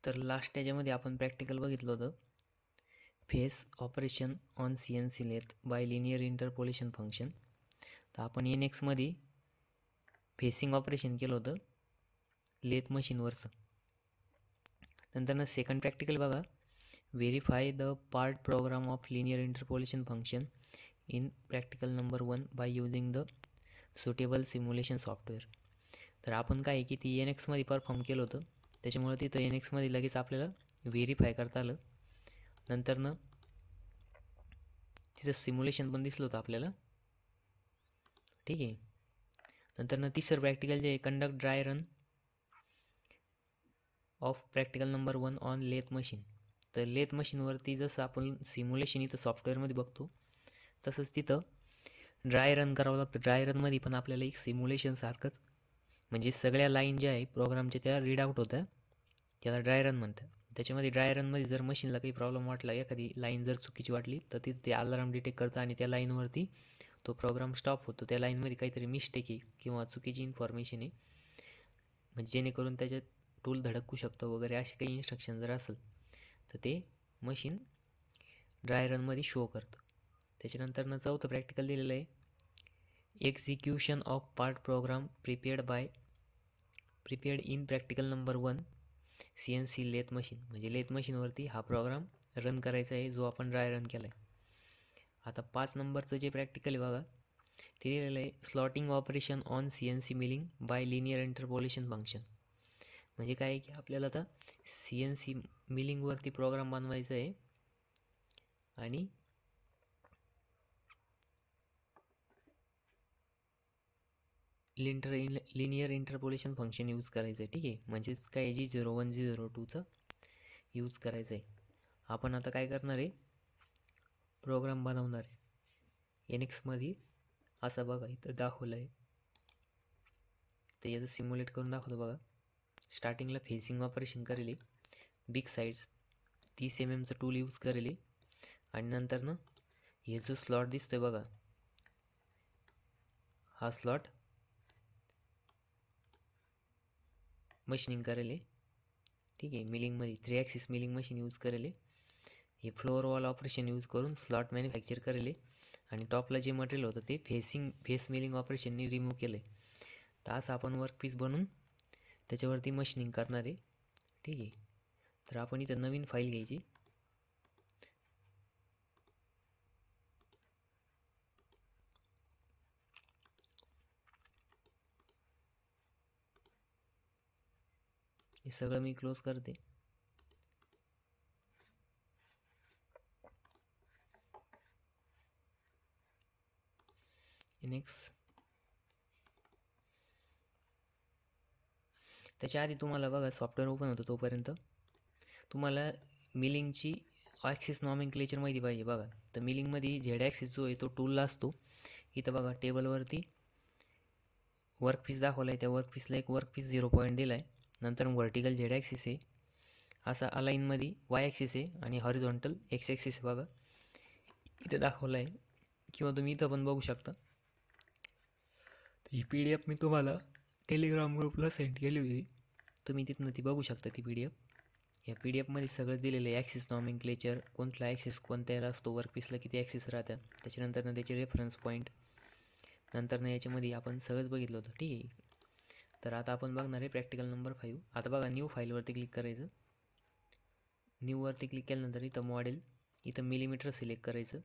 तर लास्ट त्याच्यामध्ये आपण प्रॅक्टिकल बघितलं होतं, face operation on CNC lathe by linear interpolation function. तर आपण NX मध्ये फेसिंग ऑपरेशन केलं होतं लेथ मशीनवरचं. नंतर सेकंड प्रॅक्टिकल बघा, verify the part programme of linear interpolation function in practical number 1 by using the suitable simulation software. तर आपण काय की ती NXमध्ये परफॉर्म केलं होतं, त्याच्यामुळे तिथं NXमध्ये लगेच आपल्याला व्हेरीफाय करता आलं. नंतर तिचं सिम्युलेशन पण दिसलं होतं आपल्याला, ठीक आहे. नंतर तिसरं प्रॅक्टिकल जे आहे, conduct dry run of practical number 1 on lathe machine. तर लेथ मशीनवरती जसं आपण सिम्युलेशन इथं सॉफ्टवेअरमध्ये बघतो, तसंच तिथं ड्राय रन करावं लागतं. ड्राय रनमध्ये पण आपल्याला एक सिम्युलेशन सारखंच, म्हणजे सगळ्या लाईन ज्या आहे प्रोग्रामच्या त्या रीड आउट होत्या, त्याला ड्राय रन म्हणतात. त्याच्यामध्ये ड्राय रनमध्ये जर मशीनला काही प्रॉब्लेम वाटला, एखादी लाईन जर चुकीची वाटली, तर तिथे ते अलार्म डिटेक्ट करतं आणि त्या लाईनवरती तो प्रोग्राम स्टॉप होतो. त्या लाईनमध्ये काहीतरी मिस्टेक आहे किंवा चुकीची इन्फॉर्मेशन आहे, म्हणजे जेणेकरून त्याच्यात टूल धडकू शकतो वगैरे, असे काही इन्स्ट्रक्शन जर असेल तर ते मशीन ड्राय रनमध्ये शो करतं. त्याच्यानंतर चौथं प्रॅक्टिकल दिलेलं आहे, execution of part program prepared in practical number 1 CNC lathe machine. म्हणजे लेथ मशीनवरती हा प्रोग्राम रन करायचा आहे जो आपण ड्राय रन केला आहे. आता 5 नंबरचं जे प्रॅक्टिकल आहे बघा, ते दिलेलं आहे, slotting operation on CNC milling by linear interpolation function. म्हणजे काय आहे की आपल्याला आता CNC मिलिंगवरती प्रोग्राम बनवायचा आहे आणि लिनियर इंटरपोलेशन फंक्शन यूज करायचं आहे, ठीक आहे. म्हणजेच काय G01 G02चं यूज करायचं आहे. आपण आता काय करणार आहे, प्रोग्राम बनवणार आहे NXमध्ये. असं बघा इथं दाखवलं आहे, तर याचं सिम्युलेट करून दाखवतो बघा. स्टार्टिंगला फेसिंग ऑपरेशन करेल, big sides 30 mm tool use करेल, आणि नंतर हे जो स्लॉट दिसतोय बघा, हा स्लॉट मशीनिंग करेल, ठीक आहे. मिलिंगमध्ये 3 ॲक्सिस मिलिंग मशीन यूज करेल. हे फ्लोअर वॉल ऑपरेशन यूज करून स्लॉट मॅन्युफॅक्चर करेल, आणि टॉपला जे मटेरियल होतं ते फेस मिलिंग ऑपरेशननी रिमूव्ह केलं आहे. तर असं आपण वर्कपीस बनवून त्याच्यावरती मशीनिंग करणार आहे, ठीक आहे. तर आपण इथं नवीन फाईल घ्यायची, हे सगळं मी क्लोज करते. नेक्स्ट त्याच्या आधी तुम्हाला बघा सॉफ्टवेअर ओपन होतं तोपर्यंत तुम्हाला मिलिंगची ॲक्सिस नॉमेनक्लेचर माहिती पाहिजे बघा. तर मिलिंगमध्ये झेड ॲक्सिस जो आहे तो टूलला असतो. इथं बघा टेबलवरती वर्कपीस दाखवला आहे, त्या वर्कपीसला एक वर्कपीस 0 पॉईंट दिला आहे. नंतर व्हर्टिकल झेड ॲक्सिस आहे, असा अलाईनमध्ये वाय ॲक्सिस आहे, आणि हॉरिझॉन्टल एक्स ॲक्सिस बघा इथं दाखवला आहे, किंवा तुम्ही इथं पण बघू शकता. ही PDF मी तुम्हाला टेलिग्राम ग्रुपला सेंड केली होती, तुम्ही तिथनं ती बघू शकता ती PDF. या PDF मध्ये सगळं दिलेलं आहे, ॲक्सिस नॉमेनक्लेचर, कोणता ॲक्सिस कोणत्या याला असतो, वर्कपीसला किती ॲक्सिस राहतात, त्याच्यानंतर त्याचे रेफरन्स पॉईंट, नंतर याच्यामध्ये आपण सगळंच बघितलं होतं, ठीक आहे. तर आता आपण बघणार आहे प्रॅक्टिकल नंबर 5. आता बघा न्यू फाईलवरती क्लिक करायचं. न्यूवरती क्लिक केल्यानंतर इथं मॉडेल, इथं मिलीमीटर सिलेक्ट करायचं.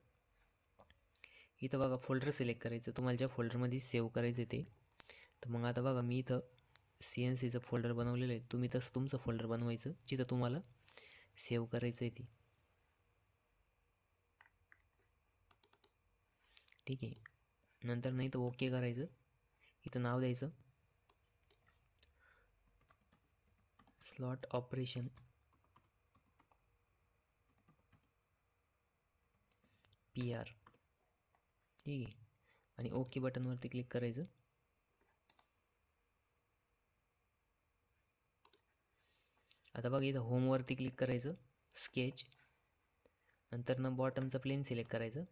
इथं बघा फोल्डर सिलेक्ट करायचं, तुम्हाला ज्या फोल्डरमध्ये सेव्ह करायचं ते. तर मग आता बघा मी इथं CNCचं फोल्डर बनवलेलं आहे, तुम्ही तसं तुमचं फोल्डर बनवायचं जिथं तुम्हाला सेव्ह करायचं आहे ते, ठीक आहे. नंतर नाही तर ओके करायचं. इथं नाव द्यायचं स्लॉट ऑपरेशन PR, ठीक आहे, आणि ओके बटनवरती क्लिक करायचं. आता बघा इथं होमवरती क्लिक करायचं, स्केच, नंतर बॉटमचं प्लेन सिलेक्ट करायचं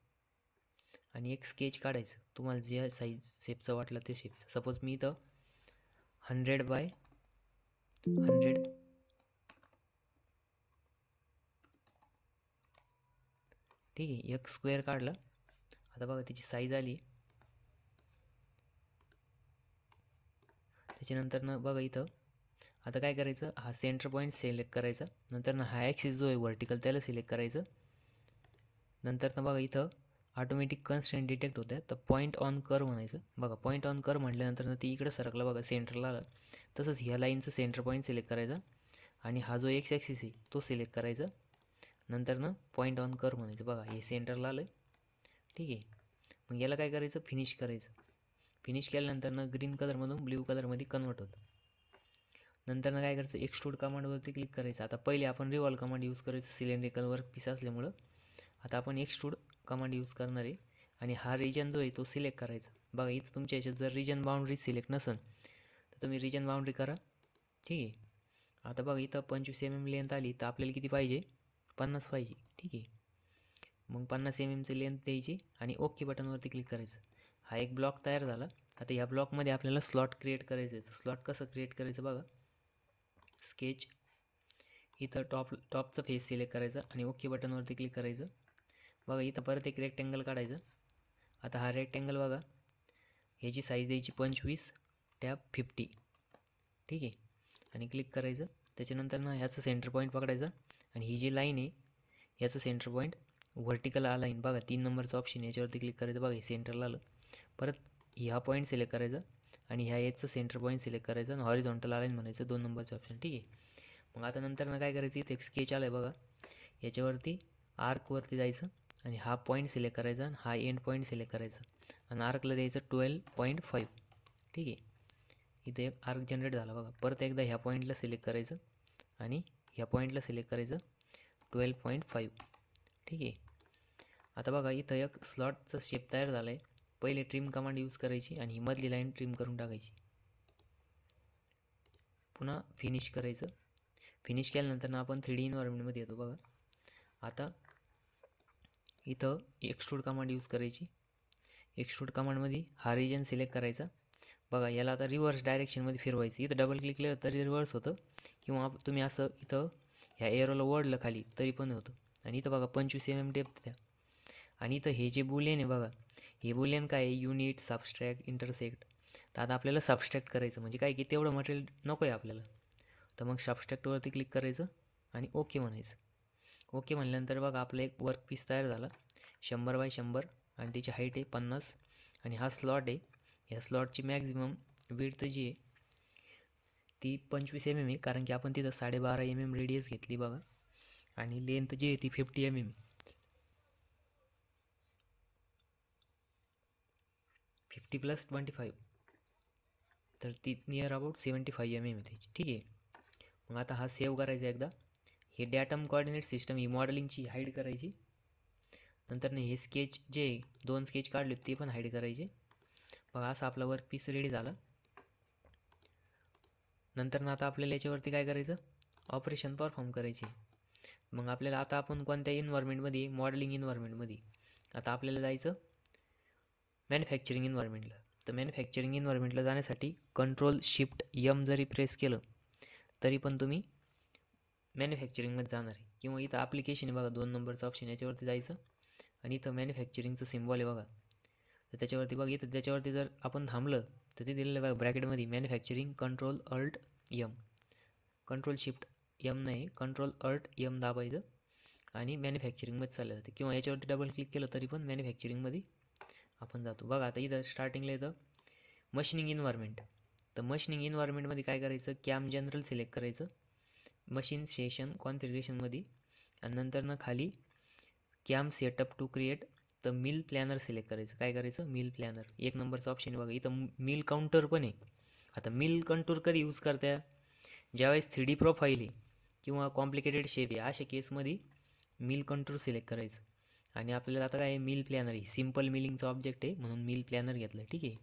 आणि एक स्केच काढायचं, तुम्हाला जे साईज शेपचं वाटलं ते शेप. सपोज मी इथं 100 बाय 100 ठीक आहे. एक स्क्वेअर काढला. आता बघा त्याची साईज आली. त्याच्यानंतर बघा इथं आता काय करायचं, हा सेंटर पॉईंट सिलेक्ट करायचा. नंतर हा ॲक्सिस जो आहे व्हर्टिकल त्याला सिलेक्ट करायचं. नंतर बघा इथं ऑटोमॅटिक कन्स्ट्रेंट डिटेक्ट होतं, तर पॉईंट ऑन कर म्हणायचं. बघा पॉईंट ऑन कर म्हटल्यानंतर ती इकडं सरकला बघा, सेंटरला आलं. तसंच ह्या लाईनचं सेंटर पॉईंट सिलेक्ट करायचा आणि हा जो एक्स ॲक्सिस आहे तो सिलेक्ट करायचा. नंतर पॉईंट ऑन कर म्हणायचं. बघा हे सेंटरला आलं. ठीक आहे. मग याला काय करायचं, फिनिश करायचं. फिनिश केल्यानंतर ग्रीन कलरमधून ब्ल्यू कलरमध्ये कन्वर्ट होतं. नंतर काय करायचं, एक्सट्रूड कमांडवरती क्लिक करायचं. आता पहिले आपण रिवॉल्व कमांड यूज करायचं सिलेंड्रिकल वर्क पीस असल्यामुळं. आता आपण एक्सट्रूड कमांड यूज करणार आहे आणि हा रिजन जो आहे तो सिलेक्ट करायचा. बघा इथं तुमच्या याच्यात जर रिजन बाउंड्री सिलेक्ट नसेल तर तुम्ही रिजन बाउंड्री करा. ठीक आहे. आता बघा इथं 25 mm लेंथ आली, तर आपल्याला किती पाहिजे, 50 पाहिजे. ठीक आहे. मग 50 mmची लेंथ द्यायची आणि ओके बटनवरती क्लिक करायचं. हा एक ब्लॉक तयार झाला. आता या ब्लॉकमध्ये आपल्याला स्लॉट क्रिएट करायचं आहे. तर स्लॉट कसं क्रिएट करायचं बघा, स्केच इथं टॉपचं फेस सिलेक्ट करायचं आणि ओके बटनवरती क्लिक करायचं. बघा इथं परत एक रेक्टेंगल काढायचं. आता हा रेक्टेंगल बघा, ह्याची साईज द्यायची 25/50. ठीक आहे. आणि क्लिक करायचं. त्याच्यानंतर ह्याचं सेंटर पॉईंट पकडायचं आणि ही जी लाईन आहे ह्याचं सेंटर पॉईंट व्हर्टिकल अलाईन बघा 3 नंबरचं ऑप्शन, याच्यावरती क्लिक करायचं. बघा हे सेंटरला आलं. परत ह्या पॉईंट सिलेक्ट करायचं आणि ह्या एजचं सेंटर पॉईंट सिलेक्ट करायचं आणि हॉरिझॉन्टल अलाईन म्हणायचं 2 नंबरचं ऑप्शन. ठीक आहे. मग आता नंतर काय करायचं, इथे एक स्केच आलं आहे बघा, याच्यावरती आर्कवरती जायचं आणि हा पॉईंट सिलेक्ट करायचा आणि हा एंड पॉईंट सिलेक्ट करायचा आणि आर्कला द्यायचं 12.5. ठीक आहे. इथे एक आर्क जनरेट झाला बघा. परत एकदा ह्या पॉईंटला सिलेक्ट करायचं आणि ह्या पॉईंटला सिलेक्ट करायचं 12.5. ठीक आहे. आता बघा इथं एक स्लॉटचा शेप तयार झाला आहे. पहिले ट्रिम कमांड यूज करायची आणि ही मधली लाईन ट्रिम करून टाकायची. पुन्हा फिनिश करायचं. फिनिश केल्यानंतर आपण 3D इन्व्हायरमेंटमध्ये येतो बघा. आता इथं एक्सट्रूड कमांड यूज करायची. एक्सट्रूड कमांडमध्ये हा रिजन सिलेक्ट करायचा. बघा याला आता रिव्हर्स डायरेक्शनमध्ये फिरवायचं. इथं डबल क्लिक केलं तरी रिव्हर्स होतं किंवा तुम्ही असं इथं ह्या एरोला ओढलं खाली तरी पण होतं. आणि इथं बघा 25 mm डेप्थ द्या. आणि इथं हे जे बुलियन आहे बघा, हे बुलियन काय आहे, युनिट, सबस्ट्रॅक्ट, इंटरसेक्ट. तर आता आपल्याला सबस्ट्रॅक्ट करायचं म्हणजे काय की तेवढं मटेरियल नको आहे आपल्याला. तर मग सबस्ट्रॅक्टवरती क्लिक करायचं आणि ओके म्हणायचं. ओके म्हणल्यानंतर बघा आपला एक वर्क पीस तयार झाला 100x100 आणि त्याची हाईट आहे 50 आणि हा स्लॉट आहे. ह्या स्लॉटची मॅक्झिमम विड्थ जी आहे ती 25 mm आहे, कारण की आपण तिथं 12.5 mm रेडियस घेतली बघा. आणि लेंथ जी आहे ती 50 mm. 50 + 25 तर ती नियर अबाउट 75 mm आहे त्याची. ठीक आहे. मग आता हा सेव्ह करायचा एकदा. हे डॅटम कोऑर्डिनेट सिस्टम ही मॉडेलिंगची हाईड करायची. नंतर हे स्केच जे 2 स्केच काढले ते पण हाईड करायचे. बघा असा आपला वर्क पीस रेडी झाला. नंतर आता आपल्याला याच्यावरती काय करायचं, ऑपरेशन परफॉर्म करायची. मग आपल्याला आता आपण कोणत्या इन्व्हायरमेंटमध्ये, मॉडेलिंग इन्व्हायरमेंटमध्ये. आता आपल्याला जायचं मॅन्युफॅक्चरिंग इन्व्हायरमेंटला. तर मॅन्युफॅक्चरिंग इन्व्हायरमेंटला जाण्यासाठी Ctrl+Shift+M जरी प्रेस केलं तरी पण तुम्ही मॅन्युफॅक्चरिंगमध्ये जाणार आहे. किंवा इथं ॲप्लिकेशन आहे बघा 2 नंबरचं ऑप्शन, याच्यावरती जायचं आणि इथं मॅन्युफॅक्चरिंगचं सिम्बॉल आहे बघा, तर त्याच्यावरती बघा. इथं त्याच्यावरती जर आपण थांबलं तर ते दिलेलं बघा ब्रॅकेटमध्ये मॅन्युफॅक्चरिंग Ctrl+Alt+M. Ctrl+Shift+M नाही, Ctrl+Alt+M दाबायचं आणि मॅन्युफॅक्चरिंगमध्ये चाललं जातं. किंवा याच्यावरती डबल क्लिक केलं तरी पण मॅन्युफॅक्चरिंगमध्ये आपण जातो. बघा आता इथं स्टार्टिंगला येतं मशिनिंग इन्व्हायरमेंट. तर मशिनिंग इन्व्हायरमेंटमध्ये काय करायचं, कॅम जनरल सिलेक्ट करायचं मशीन सेशन कॉन्फिगरेशनमध्ये आणि नंतर खाली कॅम सेटअप टू क्रिएट तर मिल प्लॅनर सिलेक्ट करायचं. काय करायचं, मिल प्लॅनर 1 नंबरचं ऑप्शन बघा. इथं मिल काउंटर पण आहे. आता मिल कंटूर कधी यूज करता, ज्यावेळेस 3D प्रोफाईल आहे किंवा कॉम्प्लिकेटेड शेप आहे अशा केसमध्ये मिल कंटूर सिलेक्ट करायचं. आणि आपल्याला आता काय मिल प्लॅनर आहे, सिम्पल मिलिंगचा ऑब्जेक्ट आहे म्हणून मिल प्लॅनर घेतलं. ठीक आहे.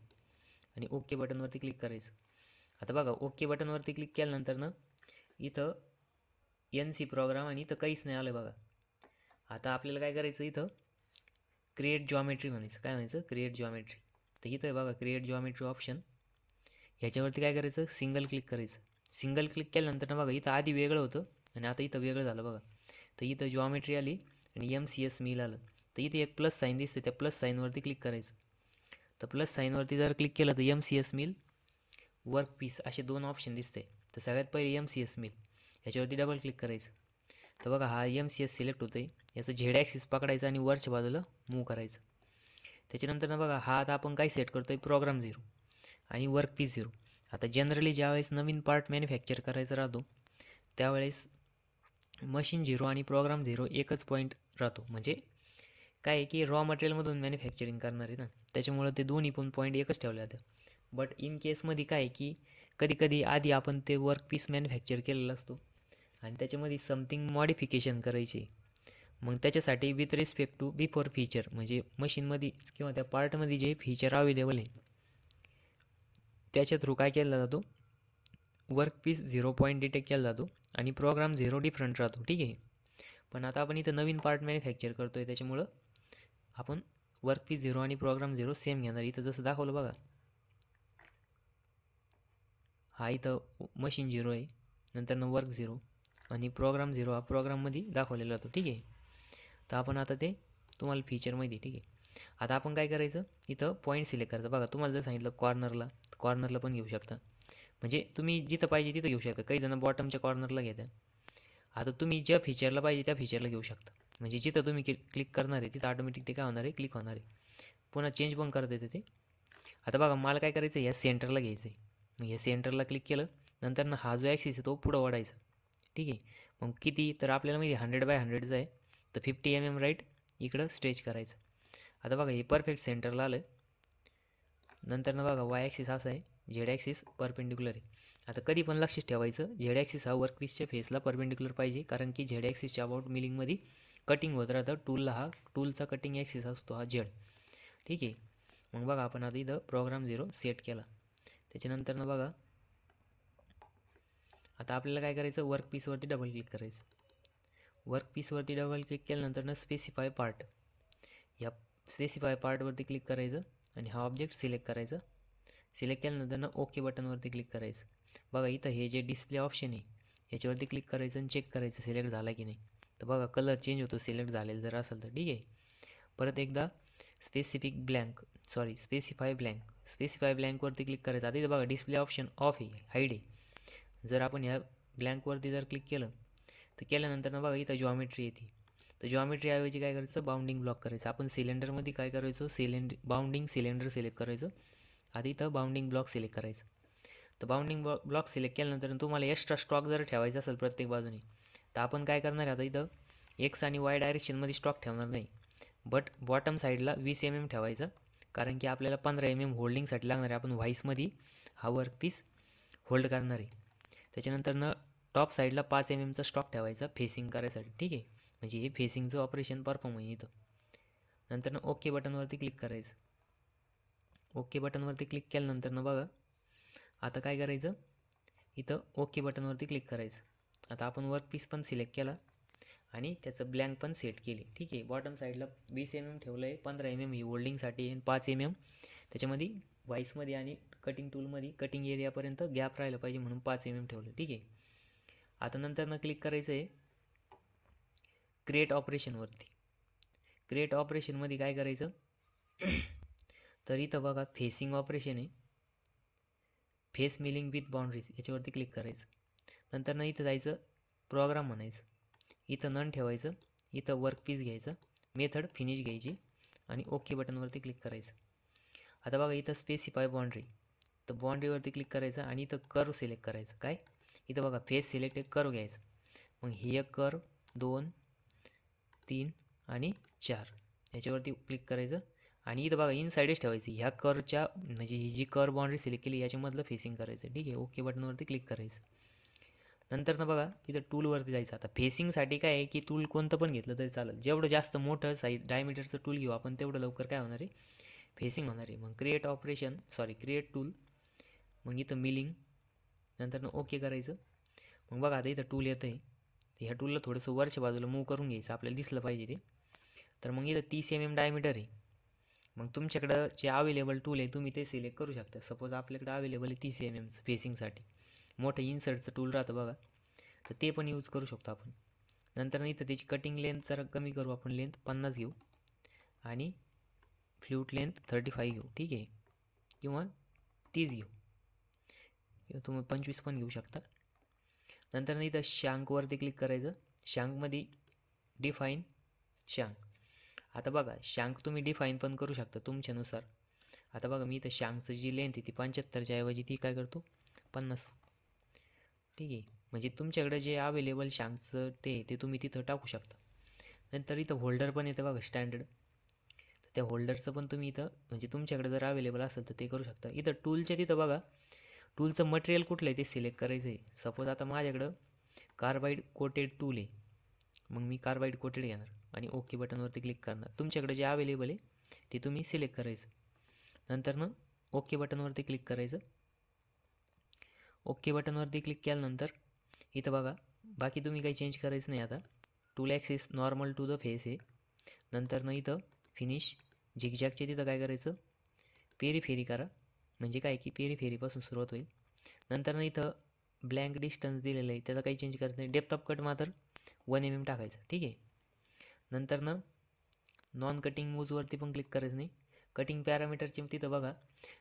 आणि ओके बटनवरती क्लिक करायचं. आता बघा ओके बटनवरती क्लिक केल्यानंतर इथं NC प्रोग्राम आणि इथं काहीच नाही आलं बघा. आता आपल्याला काय करायचं, इथं क्रिएट जॉमेट्री म्हणायचं. काय म्हणायचं, क्रिएट जॉमेट्री. तर इथं आहे बघा क्रिएट जॉमेट्री ऑप्शन, ह्याच्यावरती काय करायचं, सिंगल क्लिक करायचं. सिंगल क्लिक केल्यानंतर बघा इथं आधी वेगळं होतं आणि आता इथं वेगळं झालं बघा. तर इथं जॉमेट्री आली आणि MCS मिल आलं. तर इथे एक प्लस साईन दिसते, त्या प्लस साईनवरती क्लिक करायचं. तर प्लस साईनवरती जर क्लिक केलं तर MCS मिल वर्क पीस असे 2 ऑप्शन दिसते. तर सगळ्यात पहिले MCS मिल याच्यावरती डबल क्लिक करायचं. तर बघा हा MCS सिलेक्ट होतं आहे. याचं झेड ॲक्सिस पकडायचं आणि वरच्या बाजूला मूव्ह करायचं. त्याच्यानंतर बघा हा आता आपण काय सेट करतो आहे, प्रोग्राम 0 आणि वर्क पीस 0. आता जनरली ज्यावेळेस नवीन पार्ट मॅन्युफॅक्चर करायचा राहतो त्यावेळेस मशीन 0 आणि प्रोग्राम 0 एकच पॉईंट राहतो. म्हणजे काय आहे की रॉ मटेरियलमधून मॅन्युफॅक्चरिंग करणार आहे ना, त्याच्यामुळं ते दोन्ही पण पॉईंट एकच ठेवले जातं. बट इन केसमध्ये काय आहे की कधी कधी आधी आपण ते वर्क पीस मॅन्युफॅक्चर केलेला असतो आणि त्याच्यामध्ये समथिंग मॉडिफिकेशन करायचे. मग त्याच्यासाठी with respect to before feature म्हणजे मशीनमध्ये किंवा त्या पार्टमध्ये जे फीचर अवेलेबल आहे त्याच्या थ्रू काय केला जातो, वर्क पीस 0 पॉईंट डिटेक्ट केला जातो आणि प्रोग्राम 0 डिफरंट राहतो. ठीक आहे. पण आता आपण इथं नवीन पार्ट मॅन्युफॅक्चर करतो आहे त्याच्यामुळं आपण वर्क पीस 0 आणि प्रोग्राम 0 सेम घेणार. इथं जसं दाखवलं बघा, हा इथं मशीन 0 आहे, नंतर वर्क 0 आणि प्रोग्राम 0 हा प्रोग्राममध्ये दाखवलेला जातो. ठीक आहे. तर आपण आता ते तुम्हाला फीचरमध्ये, ठीक आहे. आता आपण काय करायचं, इथं पॉईंट सिलेक्ट करायचं. बघा तुम्हाला जर सांगितलं कॉर्नरला पण घेऊ शकता. म्हणजे तुम्ही जिथं पाहिजे तिथं घेऊ शकता. काही जण बॉटमच्या कॉर्नरला घेतात. आता तुम्ही ज्या फीचरला पाहिजे त्या फीचरला घेऊ शकता. म्हणजे जिथं तुम्ही क्लिक करणार आहे तिथं ऑटोमॅटिक ते काय होणार आहे, क्लिक होणार आहे. पुन्हा चेंज पण करता येते ते. आता बघा मला काय करायचं आहे, या सेंटरला घ्यायचं आहे. मग या सेंटरला क्लिक केलं नंतर ना हा जो ॲक्सिस आहे तो पुढं वाढायचा. ठीक आहे. मग किती, तर आपल्याला माहिती 100x100चं आहे, तर 50 mm राईट इकडं स्ट्रेच करायचं. आता बघा हे परफेक्ट सेंटरला आलं. नंतर ना बघा वाय ॲक्सिस असा आहे, झेड ॲक्सिस परपेंडिक्युलर आहे. आता कधी पण लक्षात ठेवायचं, झेड ॲक्सिस हा वर्कपीसच्या फेसला परपेंडिक्युलर पाहिजे, कारण की झेड ॲक्सिसच्या अबाउट मिलिंगमध्ये कटिंग होत राहतं. टूलचा कटिंग ॲक्सिस असतो हा झेड. ठीक आहे. मग बघा आपण आता इथं प्रोग्राम 0 सेट केला. त्याच्यानंतर ना बघा आता आपल्याला काय करायचं, वर्क पीसवरती डबल क्लिक करायचं. वर्क पीसवरती डबल क्लिक केल्यानंतर ना स्पेसिफाय पार्ट, या स्पेसिफाय पार्टवरती क्लिक करायचं आणि हा ऑब्जेक्ट सिलेक्ट करायचा. सिलेक्ट केल्यानंतर ना ओके बटनवरती क्लिक करायचं. बघा इथं हे जे डिस्प्ले ऑप्शन आहे याच्यावरती क्लिक करायचं आणि चेक करायचं सिलेक्ट झाला की नाही. तर बघा कलर चेंज होतो सिलेक्ट झालेलं जर असेल तर. ठीक आहे. परत एकदा स्पेसिफाय ब्लँकवरती क्लिक करायचं. आता इथं बघा डिस्प्ले ऑप्शन ऑफ आहे, हाईड आहे. जर आपण ह्या ब्लँकवरती जर क्लिक केलं तर केल्यानंतर ना बघा इथं जॉमेट्री येते. तर जॉमेट्रीऐवजी काय करायचं, बाउंडिंग ब्लॉक करायचं. आपण सिलेंडरमध्ये काय करायचो, बाउंडिंग सिलेंडर सिलेक्ट करायचं. आधी इथं बाउंडिंग ब्लॉक सिलेक्ट करायचं. तर बाउंडिंग ब्लॉक सिलेक्ट केल्यानंतर तुम्हाला एक्स्ट्रा स्टॉक जर ठेवायचा असेल प्रत्येक बाजूने, तर आपण काय करणार आहे, आता इथं एक्स आणि वाय डायरेक्शनमध्ये स्टॉक ठेवणार नाही, बट बॉटम साईडला 20 mm ठेवायचं. कारण की आपल्याला 15 mm होल्डिंगसाठी लागणार आहे. आपण व्हाईसमध्ये हा वर्क पीस होल्ड करणार आहे. त्याच्यानंतर न टॉप साईडला 5 mm स्टॉक ठेवायचा फेसिंग करायसाठी. ठीक आहे. म्हणजे हे फेसिंगचं ऑपरेशन परफॉर्म होईल इथं. नंतर ओके बटनवरती क्लिक करायचं. ओके बटनवरती क्लिक केल्यानंतर ना बघा आता काय करायचं, इथं ओके बटनवरती क्लिक करायचं. आता आपण वर्क पीस पण सिलेक्ट केला आणि त्याचं ब्लँक पण सेट केले. ठीक आहे. बॉटम साईडला 20 mm ठेवलं आहे, 15 mm ही होल्डिंगसाठी आणि 5 mm त्याच्यामध्ये व्हाईसमध्ये आणि कटिंग टूलमध्ये कटिंग एरियापर्यंत गॅप राहिलं पाहिजे म्हणून 5 mm ठेवलं. ठीक आहे. आता नंतर क्लिक करायचं आहे क्रिएट ऑपरेशनवरती. क्रिएट ऑपरेशनमध्ये काय करायचं तर इथं बघा फेसिंग ऑपरेशन आहे, फेस मिलिंग विथ बाउंड्रीज याच्यावरती क्लिक करायचं. नंतर ना इथं जायचं, प्रोग्राम म्हणायचं, इथं नन ठेवायचं, इथं वर्क पीस घ्यायचं, मेथड फिनिश घ्यायची आणि ओके बटनवरती क्लिक करायचं. आता बघा इथं स्पेसिफाय बाउंड्री, तर बाउंड्रीवरती क्लिक करायचं आणि इथं कर्व सिलेक्ट करायचं. काय इथं बघा फेस सिलेक्ट एक कर्व घ्यायचं. मग ही एक कर्व 2, 3 आणि 4 याच्यावरती क्लिक करायचं आणि इथं बघा इनसाईडच ठेवायची. ह्या कर्वच्या म्हणजे ही जी कर्व बाउंड्री सिलेक्ट केली याच्यामधलं फेसिंग करायचं. ठीक आहे. ओके बटनवरती क्लिक करायचं. नंतर ना बघा इथं टूलवरती जायचं. आता फेसिंगसाठी काय आहे की टूल कोणतं पण घेतलं तरी चालेल. जेवढं जास्त मोठं साईज डायमीटरचं टूल घेऊ आपण तेवढं लवकर काय होणार आहे, फेसिंग होणार आहे. मग क्रिएट टूल, मग इथं मिलिंग, नंतर ओके करायचं. मग बघा आता इथं टूल येतं आहे, ह्या टूलला थोडंसं वरच्या बाजूला मूव्ह करून घ्यायचं, आपल्याला दिसलं पाहिजे ते. तर मग इथं 30 mm डायमीटर आहे. मग तुमच्याकडं जे अवेलेबल टूल आहे तुम्ही ते सिलेक्ट करू शकता. सपोज आपल्याकडं अवेलेबल आहे 30 mm फेसिंगसाठी. मोठं इन्सर्टचं टूल राहतं बघा, तर ते पण यूज करू शकतो आपण. नंतर इथं त्याची कटिंग लेंथ जरा कमी करू आपण, लेंथ 50 घेऊ. आणि फ्ल्यूट लेंथ 35 घेऊ, ठीक आहे, किंवा 30 घेऊ, किंवा तुम्ही 25 पण घेऊ शकता. नंतर नाही इथं शँकवरती क्लिक करायचं. शँकमध्ये डिफाईन शँक. आता बघा शँक तुम्ही डिफाईन पण करू शकता तुमच्यानुसार. आता बघा मी इथं शँकचं जी लेंथ आहे ती 75च्या ऐवजी ती काय करतो 50, ठीक आहे. म्हणजे तुमच्याकडे जे अवेलेबल शँकचं ते तुम्ही तिथं टाकू शकता. नंतर इथं होल्डर पण येतं बघा स्टँडर्ड, त्या होल्डरचं पण तुम्ही इथं म्हणजे तुमच्याकडे जर अवेलेबल असेल तर ते करू शकता. इथं टूलच्या तिथं बघा टूलचं मटेरियल कुठलं आहे ते सिलेक्ट करायचं आहे. सपोज आता माझ्याकडं कार्बाईड कोटेड टूल आहे, मग मी कार्बाईड कोटेड घेणार आणि ओके बटनवरती क्लिक करणार. तुमच्याकडे जे अवेलेबल आहे ते तुम्ही सिलेक्ट करायचं. नंतर ना ओके बटनवरती क्लिक करायचं. ओके बटनवरती क्लिक केल्यानंतर इथं बघा बाकी तुम्ही काही चेंज करायचं नाही. आता tool axis normal to the face आहे. नंतर ना इथं फिनिश झिगझॅगचे तिथं काय करायचं पेरी फेरी करा, म्हणजे काय की पेरी फेरीपासून सुरुवात होईल. नंतर ना इथं ब्लँक डिस्टन्स दिलेलं आहे त्याचा काही चेंज करत नाही. डेप्थ ऑफ कट मात्र 1 mm टाकायचं, ठीक आहे. नंतर ना नॉन कटिंग मूव्जवरती पण क्लिक करायचं नाही. कटिंग पॅरामीटरचे तिथं बघा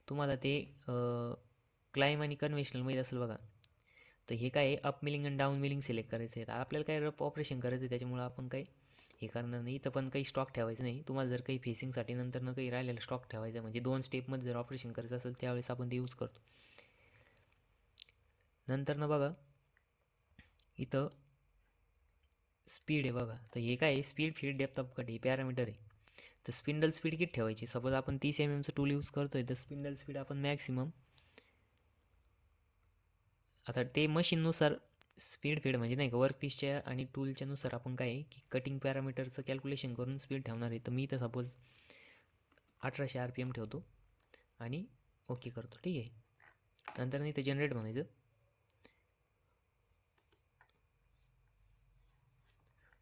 तुम्हाला ते क्लाइम आणि कन्व्हेन्शनल माहीत असेल बघा, तर हे काय आहे अप मिलिंग आणि डाऊन मिलिंग सिलेक्ट करायचं आहे. आपल्याला काय रफ ऑपरेशन करायचं आहे त्याच्यामुळं आपण काही हे करणार नाही. इथं पण काही स्टॉक ठेवायचं नाही. तुम्हाला जर काही फेसिंगसाठी नंतर न काही राहिलेला स्टॉक ठेवायचा म्हणजे 2 स्टेपमध्ये जर ऑपरेशन करायचं असेल त्यावेळेस आपण ते यूज करतो. नंतर ना बघा इथं स्पीड आहे बघा, तर हे काय आहे speed feed depth of cut हे पॅरामीटर आहे. तर स्पिंडल स्पीड किती ठेवायची, सपोज आपण 30 mm टूल यूज करतोय तर स्पिंडल स्पीड आपण मॅक्सिमम, आता ते मशीननुसार स्पीड फीड म्हणजे नाही का वर्कपीसच्या आणि टूलच्या नुसार आपण काय आहे की कटिंग पॅरामीटरचं कॅल्क्युलेशन करून स्पीड ठेवणार आहे. तर मी तर सपोज 1800 RPM ठेवतो आणि ओके करतो, ठीक आहे. नंतर इथं जनरेट म्हणायचं.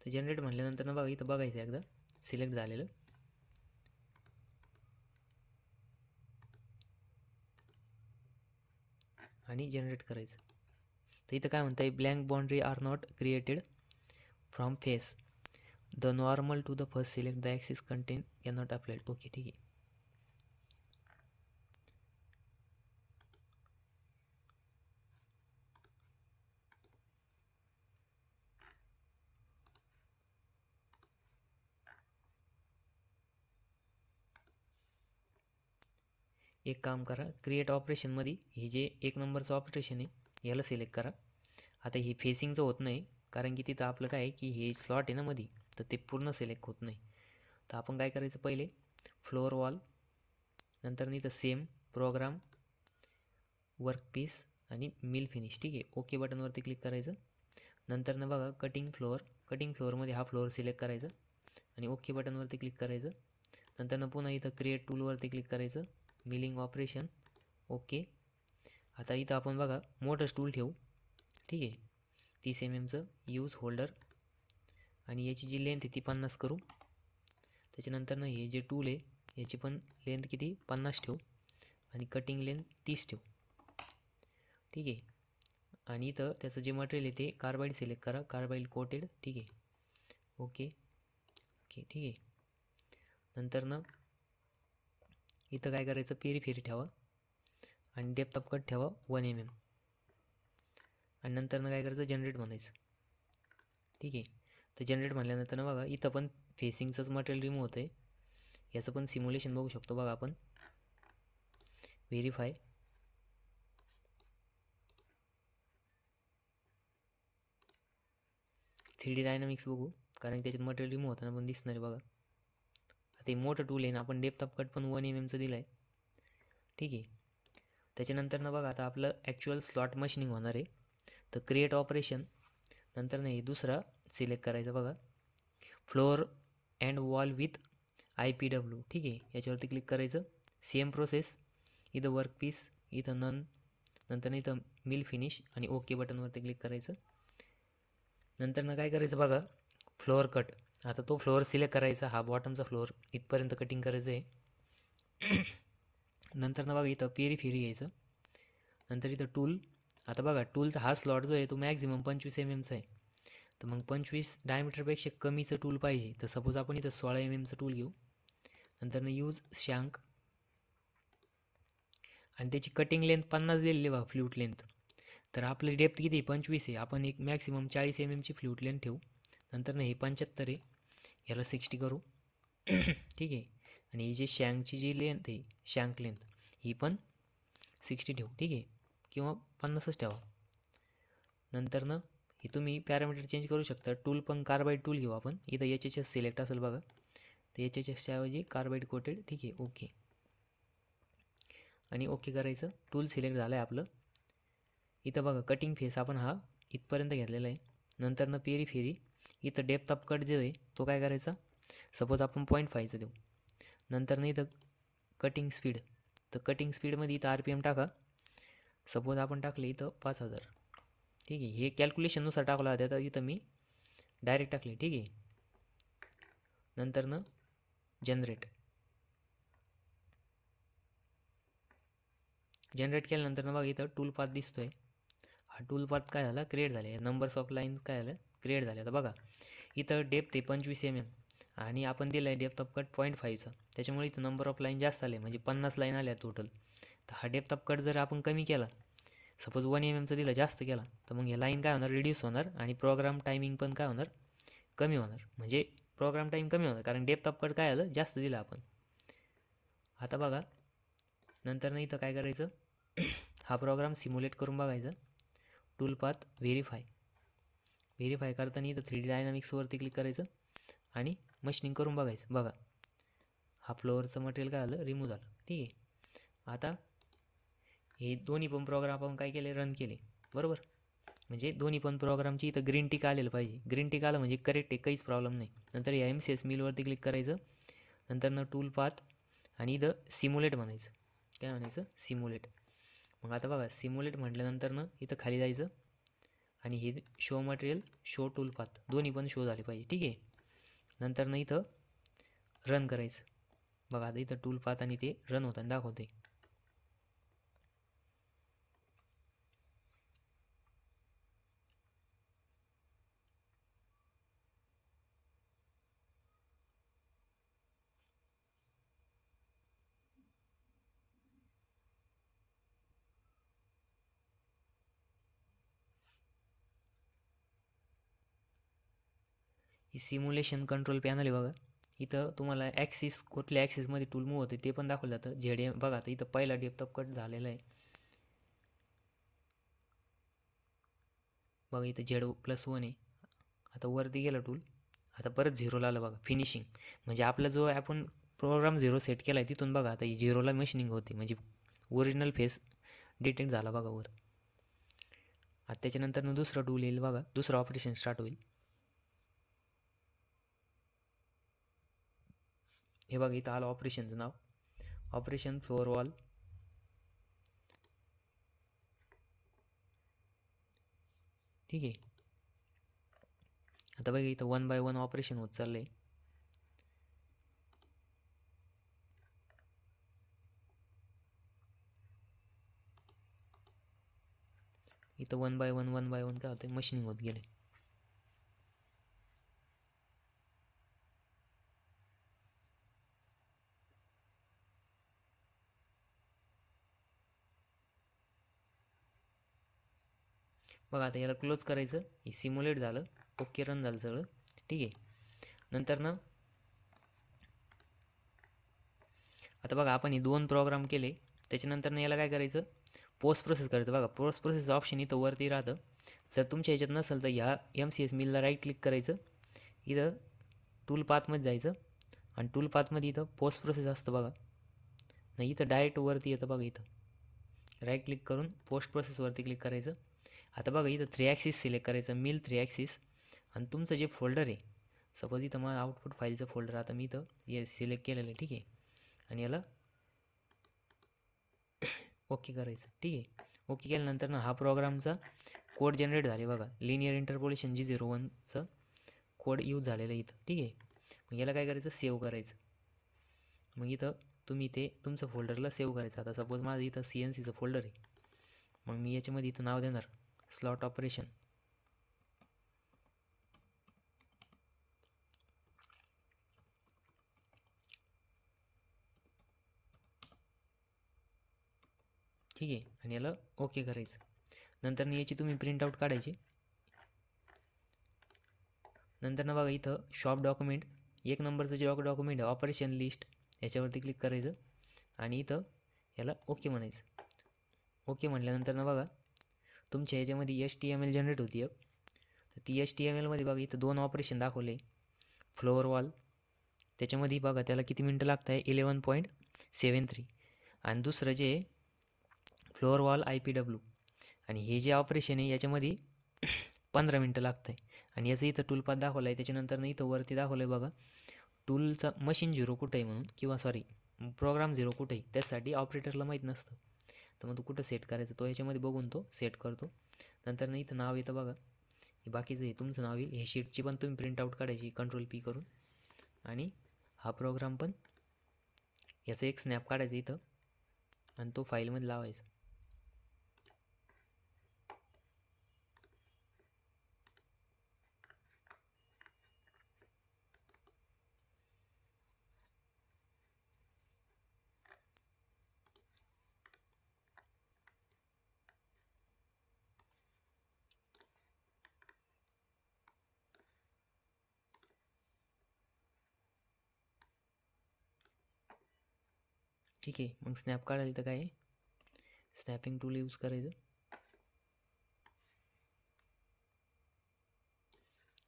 तर जनरेट म्हटल्यानंतर ना बघा इथं बघायचं एकदा सिलेक्ट झालेलं आणि जनरेट करायचं. तर इथं काय म्हणतं आहे blank boundary are not created from face the normal to the first select the axis content can not applied. Okay, ठीक आहे. एक काम करा क्रिएट ऑपरेशनमध्ये हे जे 1 नंबरचं ऑपरेशन आहे याला सिलेक्ट करा. आता हे फेसिंगचं होत नाही कारण की तिथं आपलं काय आहे की हे स्लॉट आहे ना मध्ये, तर ते पूर्ण सिलेक्ट होत नाही. तर आपण काय करायचं पहिले फ्लोअर वॉल, नंतर इथं सेम प्रोग्राम वर्कपीस आणि मिल फिनिश, ठीक आहे. ओके बटनवरती क्लिक करायचं. नंतर ना बघा कटिंग फ्लोअरमध्ये हा फ्लोअर सिलेक्ट करायचा आणि ओके बटनवरती क्लिक करायचं. नंतर पुन्हा इथं क्रिएट टूलवरती क्लिक करायचं, मिलिंग ऑपरेशन ओके. आता इथं आपण बघा मोठं टूल ठेवू, ठीक आहे, 30 mm यूज होल्डर आणि याची जी लेंथ आहे ती 50 करू. त्याच्यानंतर हे जे टूल आहे याची पण लेंथ किती 50 ठेवू आणि कटिंग लेंथ 30 ठेवू, ठीक आहे. आणि इथं त्याचं जे मटेरियल आहे ते कार्बाईड सिलेक्ट करा, कार्बाईड कोटेड, ठीक आहे. ओके ओके, ठीक आहे. नंतर इथं काय करायचं पेरी फेरी ठेवा आणि डेप्थ ऑफ कट ठेवा 1 mm आणि नंतर काय करायचं जनरेट म्हणायचं, ठीक आहे. तर जनरेट म्हटल्यानंतर बघा इथं पण फेसिंगचंच मटेरियल रिमूव्ह होतं आहे. याचं पण सिम्युलेशन बघू शकतो बघा आपण. व्हेरीफाय, 3D डायनामिक्स बघू कारण त्याच्यात मटेरियल रिमूव्ह होताना पण दिसणार आहे बघा. आता हे मोठं टूल आहे ना, आपण डेप्थ ऑफ कट पण 1 mm दिलं आहे, ठीक आहे. त्याच्यानंतर बघा आता आपलं ॲक्च्युअल स्लॉट मशीनिंग होणार आहे. तर क्रिएट ऑपरेशन नंतर हे दुसरा सिलेक्ट करायचं बघा floor and wall with IPW, ठीक आहे. याच्यावरती क्लिक करायचं. सेम प्रोसेस इथं वर्कपीस, इथं नंतर इथं मिल फिनिश आणि ओके बटनवरती क्लिक करायचं. नंतर काय करायचं बघा फ्लोअर कट. आता तो फ्लोअर सिलेक्ट करायचा, हा बॉटमचा फ्लोअर इथपर्यंत कटिंग करायचं आहे. नंतर बघा इथं पेरी फेरी घ्यायचं. नंतर इथं टूल, आता बघा टूलचा हा स्लॉट जो आहे तो मॅक्झिमम 25 mm आहे. तर मग 25 डायमीटरपेक्षा कमीचं टूल पाहिजे, तर सपोज आपण इथं 16 mm टूल घेऊ नंतर यूज शँक आणि त्याची कटिंग लेंथ 50 दिलेली बघा फ्लूट लेंथ. तर आपलं डेप्थ किती 25 आहे, आपण एक मॅक्सिमम 40 mm ची फ्लूट लेंथ ठेवू. नंतर हे 75 आहे, याला 60 करू. ठीक आहे. आणि ही जी शँकची जी लेंथ आहे, शँक लेंथ ही पण 60 ठेवू. ठीक आहे, किंवा 50च ठेवा. नंतर हे तुम्ही पॅरामीटर चेंज करू शकता. टूल पण कार्बाईड टूल घेऊ आपण. इथं HHS सिलेक्ट असेल बघा, तर HHSच्या ऐवजी कार्बाईड कोटेड. ठीक आहे, ओके. आणि ओके करायचं. टूल सिलेक्ट झालं आहे आपलं. इथं बघा कटिंग फेस आपण हा इथपर्यंत घेतलेला आहे. नंतर पेरी फेरी इथं डेप्थ ऑफ कट जो आहे तो काय करायचा, सपोज आपण 0.5चं देऊ. नंतर इथं कटिंग स्पीड, तर कटिंग स्पीडमध्ये इथं RPM टाका. सपोज आपण टाकले इथं 5000. ठीक आहे, हे कॅल्क्युलेशननुसार टाकला होता, तर इथं मी डायरेक्ट टाकले. ठीक आहे. नंतर जनरेट केल्यानंतर बघा इथं टूल पाथ दिसतोय. हा टूल पाथ काय झाला, क्रिएट झाले. नंबर्स ऑफ लाईन काय झालं, क्रिएट झाले. आता बघा इथं डेप्थ आहे 25 mm आणि आपण दिलं आहे डेप्थ ऑफ कट 0.5चा. त्याच्यामुळे इथं नंबर ऑफ लाईन जास्त आले, म्हणजे 50 लाईन आल्या टोटल. तर हा डेप्थ ऑफ कट जर आपण कमी केला, सपोज 1 mmचा दिला, जास्त केला, तर मग हे लाईन काय होणार, रिड्यूस होणार. आणि प्रोग्राम टायमिंग पण काय होणार, कमी होणार. म्हणजे प्रोग्राम टाईम कमी होणार, कारण डेप्थ ऑफ कट काय आलं, जास्त दिलं आपण. आता बघा नंतर इथं काय करायचं, हा प्रोग्राम सिम्युलेट करून बघायचा. टूल पाथ व्हेरीफाय करताना इथं 3D डायनामिक्सवरती क्लिक करायचं आणि मशीनिंग करून बघायचं. बघा हा फ्लोअरचं मटेरियल काय झालं, रिमूव्ह झालं. ठीक आहे. आता हे दोन्ही पण प्रोग्राम आपण काय केले, रन केले, बरोबर. म्हणजे दोन्ही पण प्रोग्रामची इथं ग्रीन टिक आलेलं पाहिजे. ग्रीन टिक आलं म्हणजे करेक्ट आहे, काहीच प्रॉब्लेम नाही. नंतर या MCS मिलवरती क्लिक करायचं. नंतर टूल पाथ आणि इथं सिम्युलेट म्हणायचं. काय म्हणायचं, सिम्युलेट. मग आता बघा सिम्युलेट म्हटल्यानंतर इथं खाली जायचं आणि हे show material, show tool path दोन्ही पण शो झाले पाहिजे. ठीक आहे. नंतर इथं रन करायचं. बघा आता इथं टूल पाथ आणि ते रन होताना दाखवते. ही सिम्युलेशन कंट्रोल पॅनल आहे बघा. इथं तुम्हाला ॲक्सिस, कुठल्या ॲक्सिसमध्ये टूल मूव्ह होते ते पण दाखवलं जातं. ZM बघा आता इथं पहिला डेप्थ ऑफ कट झालेला आहे. बघा इथं Z+1 आहे. आता वरती गेलं टूल, आता परत 0ला आलं बघा, फिनिशिंग. म्हणजे आपला जो आपण प्रोग्राम 0 सेट केला आहे तिथून बघा आता ही 0ला मशीनिंग होती, म्हणजे ओरिजिनल फेस डिटेक्ट झाला बघा वर. आता त्याच्यानंतर दुसरा टूल येईल बघा, दुसरं ऑपरेशन स्टार्ट होईल. हे बघा इथं आलं ऑपरेशनचं नाव, ऑपरेशन फ्लोअर वॉल. ठीक आहे. आता बघा इथं 1 by 1 ऑपरेशन होत चाललंय. इथं 1 by 1 काय होतं, मशीनिंग होत गेले. बघा आता याला क्लोज करायचं. हे सिम्युलेट झालं, ओके, रन झालं सगळं. ठीक आहे. नंतर आता बघा आपण हे 2 प्रोग्राम केले. त्याच्यानंतर याला काय करायचं, पोस्ट प्रोसेस करायचं. बघा पोस्ट प्रोसेस ऑप्शन इथं वरती राहतं. जर तुमच्या ह्याच्यात नसेल तर ह्या MCS मिलला राईट क्लिक करायचं. इथं टूल पाथमध्ये जायचं आणि टूल पाथमध्ये इथं पोस्ट प्रोसेस असतं बघा. नाही इथं डायरेक्ट वरती येतं बघा. इथं राईट क्लिक करून पोस्ट प्रोसेसवरती क्लिक करायचं. आता बघा इथं 3 ॲक्सिस सिलेक्ट करायचं, मिल 3 ॲक्सिस. आणि तुमचं जे फोल्डर आहे, सपोज इथं मला आउटपुट फाईलचं फोल्डर आता मी इथं हे सिलेक्ट केलेलं आहे. ठीक आहे. आणि याला ओके करायचं. ठीक आहे. ओके केल्यानंतर हा प्रोग्रामचा कोड जनरेट झाले बघा. लिनियर इंटरपोलेशन G01चं कोड यूज झालेलं आहे इथं. ठीक आहे. मग याला काय करायचं, सेव्ह करायचं. मग इथं तुम्ही ते तुमचं फोल्डरला सेव्ह करायचं. आता सपोज माझं इथं CNCचं फोल्डर आहे. मग मी याच्यामध्ये इथं नाव देणार स्लॉट ऑपरेशन. ठीक आहे. आणि याला ओके करायचं. नंतर याची तुम्ही प्रिंटआउट काढायची. नंतर बघा इथं शॉप डॉक्युमेंट 1 नंबरचं जे डॉक्युमेंट आहे ऑपरेशन लिस्ट, याच्यावरती क्लिक करायचं आणि इथं याला ओके म्हणायचं. ओके म्हटल्यानंतर बघा तुमच्या याच्यामध्ये HTML जनरेट होती एक. तर ती HTMLमध्ये बघा इथं 2 ऑपरेशन दाखवले. फ्लोअर वॉल त्याच्यामध्ये बघा त्याला किती मिनटं लागत आहे 11.73. आणि दुसरं जे फ्लोअर वॉल IPW आणि हे जे ऑपरेशन आहे याच्यामध्ये 15 मिनटं लागत आहे. आणि याचं इथं टूलपाथ दाखवलं आहे. त्याच्यानंतर इथं वरती दाखवलं आहे बघा टूलचा मशीन 0 कुठं आहे म्हणून, किंवा सॉरी प्रोग्राम 0 कुठं आहे, त्यासाठी ऑपरेटरला माहीत नसतं. तर मग तो कुठं सेट करायचं तो याच्यामध्ये बघून तो सेट करतो. नंतर इथं नाव येतं बघा, हे बाकीचं हे तुमचं नाव येईल. हे शीटची पण तुम्ही प्रिंटआउट काढायची Ctrl+P करून. आणि हा प्रोग्राम पण याचं एक स्नॅप काढायचं इथं आणि तो फाईलमध्ये लावायचा. ठीक आहे. मग स्नॅप काढायला तर काय स्नॅपिंग टूल यूज करायचं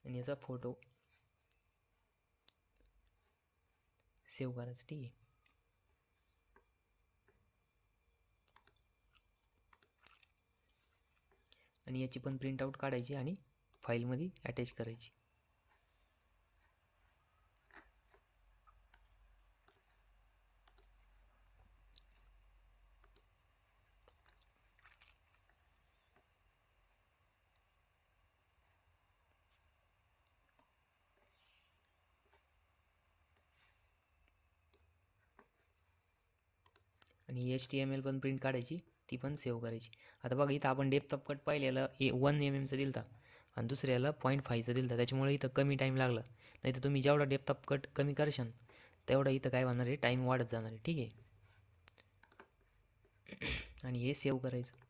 आणि याचा फोटो सेव्ह करायचा. ठीक आहे. आणि याची पण प्रिंटआउट काढायची आणि फाईलमध्ये अटॅच करायची. आणि HTML पण प्रिंट काढायची, ती पण सेव्ह करायची. आता बघा इथं आपण डेप्थ ऑफ कट पाहिलेला 1 mm दिलता आणि दुसऱ्याला 0.5 दिलता, त्याच्यामुळे इथं कमी टाईम लागला. नाही तर तुम्ही जेवढा डेप्थ ऑफ कट कमी करशाल तेवढा इथं काय होणार आहे टाईम वाढत जाणार आहे. ठीक आहे. आणि हे सेव्ह करायचं.